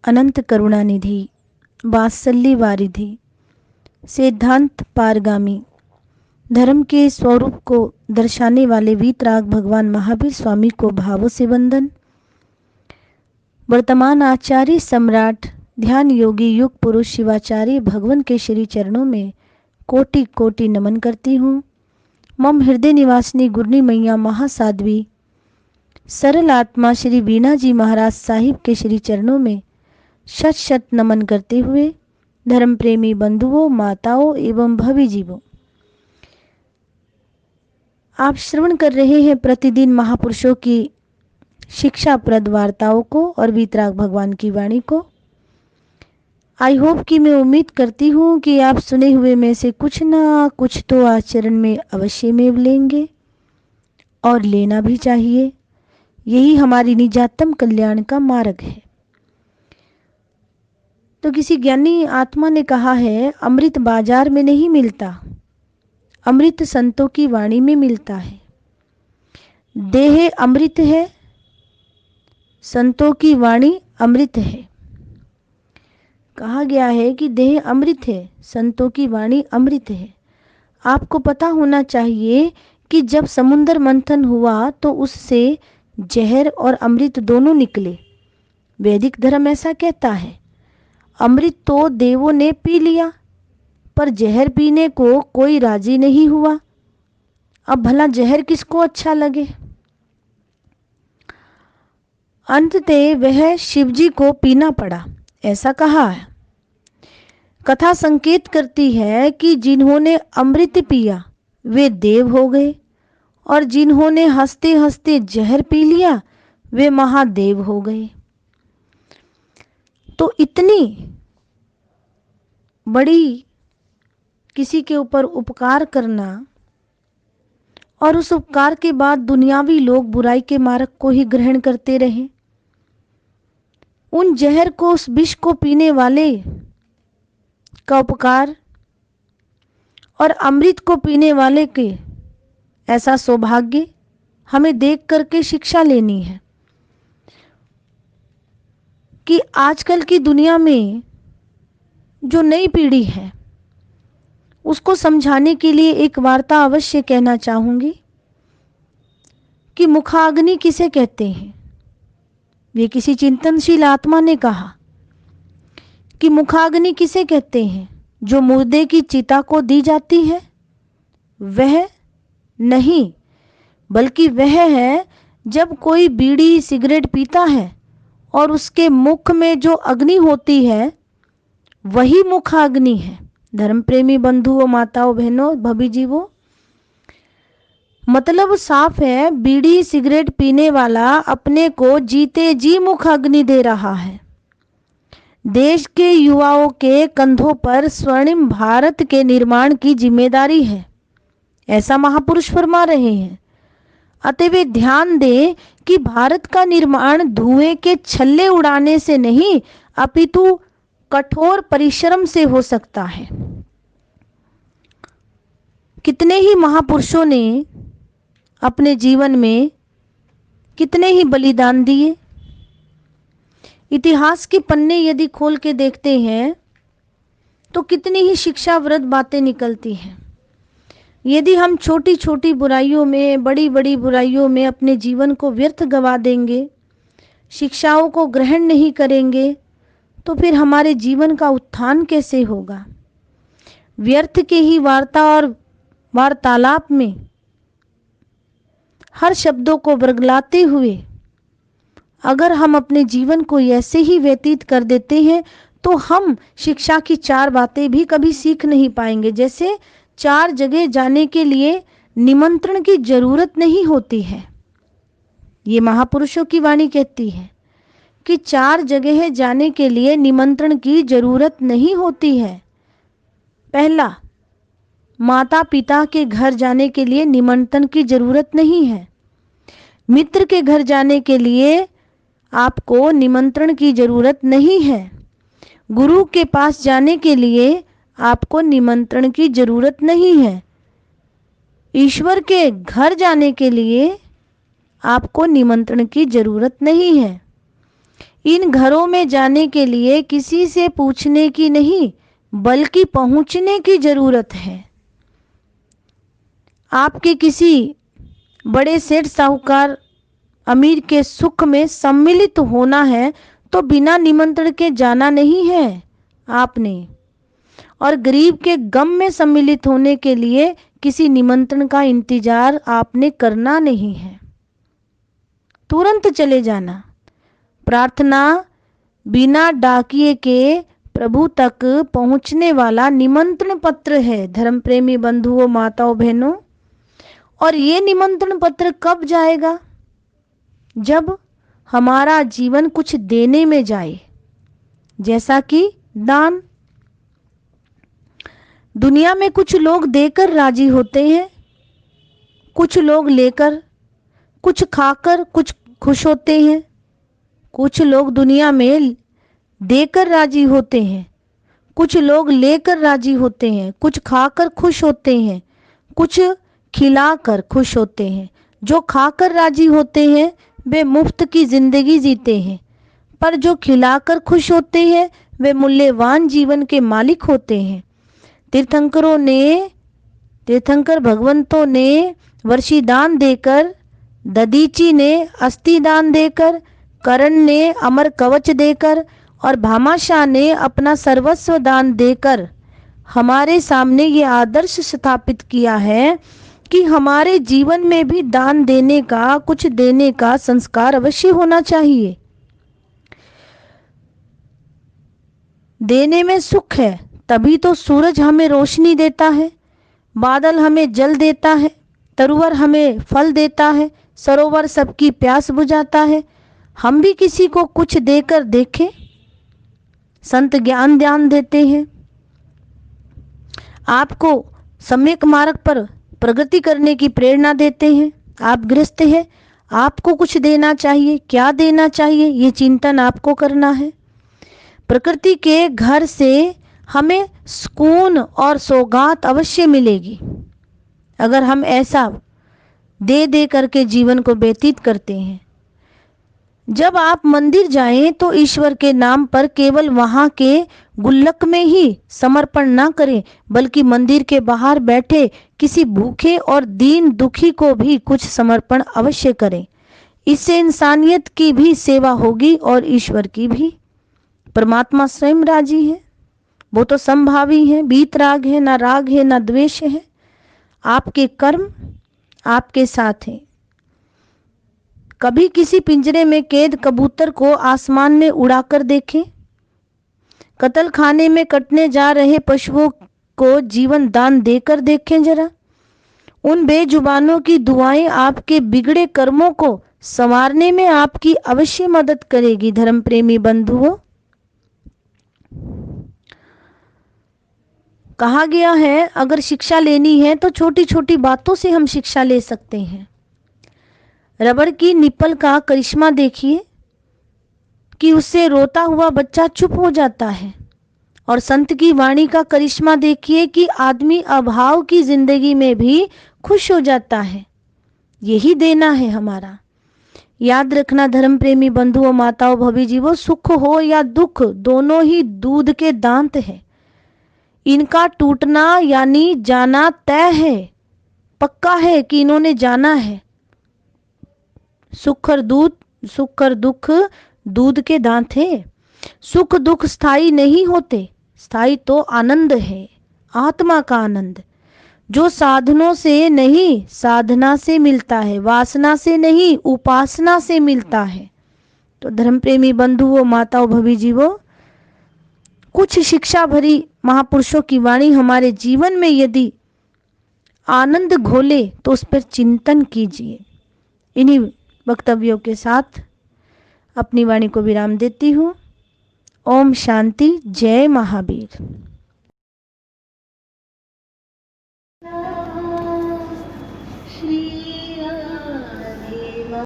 अनंत करुणानिधि, वात्सल्य वारिधि, सिद्धांत पारगामी, धर्म के स्वरूप को दर्शाने वाले वीतराग भगवान महावीर स्वामी को भावों से वंदन। वर्तमान आचार्य सम्राट ध्यान योगी युग पुरुष शिवाचार्य भगवान के श्री चरणों में कोटि कोटि नमन करती हूँ। मम हृदय निवासिनी गुरनी मैया महासाध्वी सरल आत्मा श्री वीणा जी महाराज साहिब के श्री चरणों में शत शत नमन करते हुए धर्म प्रेमी बंधुओं, माताओं एवं भवि जीवों, आप श्रवण कर रहे हैं प्रतिदिन महापुरुषों की शिक्षाप्रद वार्ताओं को और वीतराग भगवान की वाणी को। आई होप कि मैं उम्मीद करती हूँ कि आप सुने हुए में से कुछ ना कुछ तो आचरण में अवश्य में लेंगे और लेना भी चाहिए। यही हमारी निजातम कल्याण का मार्ग है। तो किसी ज्ञानी आत्मा ने कहा है, अमृत बाजार में नहीं मिलता, अमृत संतों की वाणी में मिलता है। देह अमृत है, संतों की वाणी अमृत है। कहा गया है कि देह अमृत है, संतों की वाणी अमृत है। आपको पता होना चाहिए कि जब समुद्र मंथन हुआ तो उससे जहर और अमृत दोनों निकले। वैदिक धर्म ऐसा कहता है। अमृत तो देवों ने पी लिया, पर जहर पीने को कोई राजी नहीं हुआ। अब भला जहर किसको अच्छा लगे। अंततः वह शिवजी को पीना पड़ा, ऐसा कहा है। कथा संकेत करती है कि जिन्होंने अमृत पिया वे देव हो गए और जिन्होंने हंसते हंसते जहर पी लिया वे महादेव हो गए। तो इतनी बड़ी किसी के ऊपर उपकार करना और उस उपकार के बाद दुनियावी लोग बुराई के मार्ग को ही ग्रहण करते रहे। उन जहर को, उस विष को पीने वाले का उपकार और अमृत को पीने वाले के ऐसा सौभाग्य हमें देख करके शिक्षा लेनी है कि आजकल की दुनिया में जो नई पीढ़ी है उसको समझाने के लिए एक वार्ता अवश्य कहना चाहूंगी कि मुखाग्नि किसे कहते हैं। ये किसी चिंतनशील आत्मा ने कहा कि मुखाग्नि किसे कहते हैं। जो मुर्दे की चिता को दी जाती है वह नहीं, बल्कि वह है जब कोई बीड़ी सिगरेट पीता है और उसके मुख में जो अग्नि होती है वही मुखाग्नि है। धर्म प्रेमी बंधुओं, माताओं, बहनों, भभी जीवों, मतलब साफ है, बीड़ी सिगरेट पीने वाला अपने को जीते जी मुखाग्नि दे रहा है। देश के युवाओं के कंधों पर स्वर्णिम भारत के निर्माण की जिम्मेदारी है, ऐसा महापुरुष फरमा रहे हैं। अतः ध्यान दें कि भारत का निर्माण धुएं के छल्ले उड़ाने से नहीं अपितु कठोर परिश्रम से हो सकता है। कितने ही महापुरुषों ने अपने जीवन में कितने ही बलिदान दिए। इतिहास के पन्ने यदि खोल के देखते हैं तो कितनी ही शिक्षावृत बातें निकलती हैं। यदि हम छोटी छोटी बुराइयों में, बड़ी बड़ी बुराइयों में अपने जीवन को व्यर्थ गवा देंगे, शिक्षाओं को ग्रहण नहीं करेंगे, तो फिर हमारे जीवन का उत्थान कैसे होगा। व्यर्थ के ही वार्ता और वार्तालाप में हर शब्दों को वर्गलाते हुए अगर हम अपने जीवन को ऐसे ही व्यतीत कर देते हैं तो हम शिक्षा की चार बातें भी कभी सीख नहीं पाएंगे। जैसे चार जगह जाने के लिए निमंत्रण की जरूरत नहीं होती है। ये महापुरुषों की वाणी कहती है कि चार जगह जाने के लिए निमंत्रण की जरूरत नहीं होती है। पहला, माता पिता के घर जाने के लिए निमंत्रण की जरूरत नहीं है। मित्र के घर जाने के लिए आपको निमंत्रण की जरूरत नहीं है। गुरु के पास जाने के लिए आपको निमंत्रण की जरूरत नहीं है। ईश्वर के घर जाने के लिए आपको निमंत्रण की जरूरत नहीं है। इन घरों में जाने के लिए किसी से पूछने की नहीं, बल्कि पहुंचने की जरूरत है। आपके किसी बड़े सेठ साहूकार अमीर के सुख में सम्मिलित होना है तो बिना निमंत्रण के जाना नहीं है आपने, और गरीब के गम में सम्मिलित होने के लिए किसी निमंत्रण का इंतजार आपने करना नहीं है। तुरंत चले जाना। प्रार्थना बिना डाकिए के प्रभु तक पहुंचने वाला निमंत्रण पत्र है धर्म प्रेमी बंधुओं, माताओं, बहनों। और ये निमंत्रण पत्र कब जाएगा? जब हमारा जीवन कुछ देने में जाए, जैसा कि दान। दुनिया में कुछ लोग देकर राजी होते हैं, कुछ लोग लेकर, कुछ खाकर कुछ खुश होते हैं। कुछ लोग दुनिया में देकर राजी होते हैं, कुछ लोग लेकर राजी होते हैं, कुछ खाकर खुश होते हैं, कुछ खिलाकर खुश होते हैं। जो खाकर राजी होते हैं वे मुफ्त की जिंदगी जीते हैं, पर जो खिलाकर खुश होते हैं वे मूल्यवान जीवन के मालिक होते हैं। तीर्थंकर भगवंतों ने वर्षी दान देकर, दधीची ने अस्थि दान देकर, करण ने अमर कवच देकर और भामाशाह ने अपना सर्वस्व दान देकर हमारे सामने ये आदर्श स्थापित किया है कि हमारे जीवन में भी दान देने का, कुछ देने का संस्कार अवश्य होना चाहिए। देने में सुख है, तभी तो सूरज हमें रोशनी देता है, बादल हमें जल देता है, तरुवर हमें फल देता है, सरोवर सबकी प्यास बुझाता है। हम भी किसी को कुछ देकर देखें। संत ज्ञान ध्यान देते हैं, आपको सम्यक मार्ग पर प्रगति करने की प्रेरणा देते हैं। आप गृहस्थ हैं, आपको कुछ देना चाहिए। क्या देना चाहिए ये चिंतन आपको करना है। प्रकृति के घर से हमें सुकून और सौगात अवश्य मिलेगी अगर हम ऐसा दे दे करके जीवन को व्यतीत करते हैं। जब आप मंदिर जाएं तो ईश्वर के नाम पर केवल वहां के गुल्लक में ही समर्पण ना करें, बल्कि मंदिर के बाहर बैठे किसी भूखे और दीन दुखी को भी कुछ समर्पण अवश्य करें। इससे इंसानियत की भी सेवा होगी और ईश्वर की भी। परमात्मा स्वयं राजी है, वो तो समभावी है, बीत राग है, ना राग है ना द्वेष है। आपके कर्म आपके साथ हैं। कभी किसी पिंजरे में कैद कबूतर को आसमान में उड़ाकर देखें। कत्ल खाने में कटने जा रहे पशुओं को जीवन दान देकर देखें जरा। उन बेजुबानों की दुआएं आपके बिगड़े कर्मों को संवारने में आपकी अवश्य मदद करेगी धर्म प्रेमी बंधुओं। कहा गया है अगर शिक्षा लेनी है तो छोटी छोटी बातों से हम शिक्षा ले सकते हैं। रबड़ की निप्पल का करिश्मा देखिए कि उससे रोता हुआ बच्चा चुप हो जाता है, और संत की वाणी का करिश्मा देखिए कि आदमी अभाव की जिंदगी में भी खुश हो जाता है। यही देना है हमारा। याद रखना धर्म प्रेमी बंधुओं, माताओं, भवी जीवों, सुख हो या दुख दोनों ही दूध के दांत है। इनका टूटना यानी जाना तय है, पक्का है कि इन्होंने जाना है। सुख और दुख दूध के दांत है। सुख दुख स्थायी नहीं होते, स्थायी तो आनंद है, आत्मा का आनंद, जो साधनों से नहीं साधना से मिलता है, वासना से नहीं उपासना से मिलता है। तो धर्म प्रेमी बंधुओं, माताओं, भवी जीवों, कुछ शिक्षा भरी महापुरुषों की वाणी हमारे जीवन में यदि आनंद घोले तो उस पर चिंतन कीजिए। इन्हीं वक्तव्यों के साथ अपनी वाणी को विराम देती हूँ। ओम शांति। जय महावीर।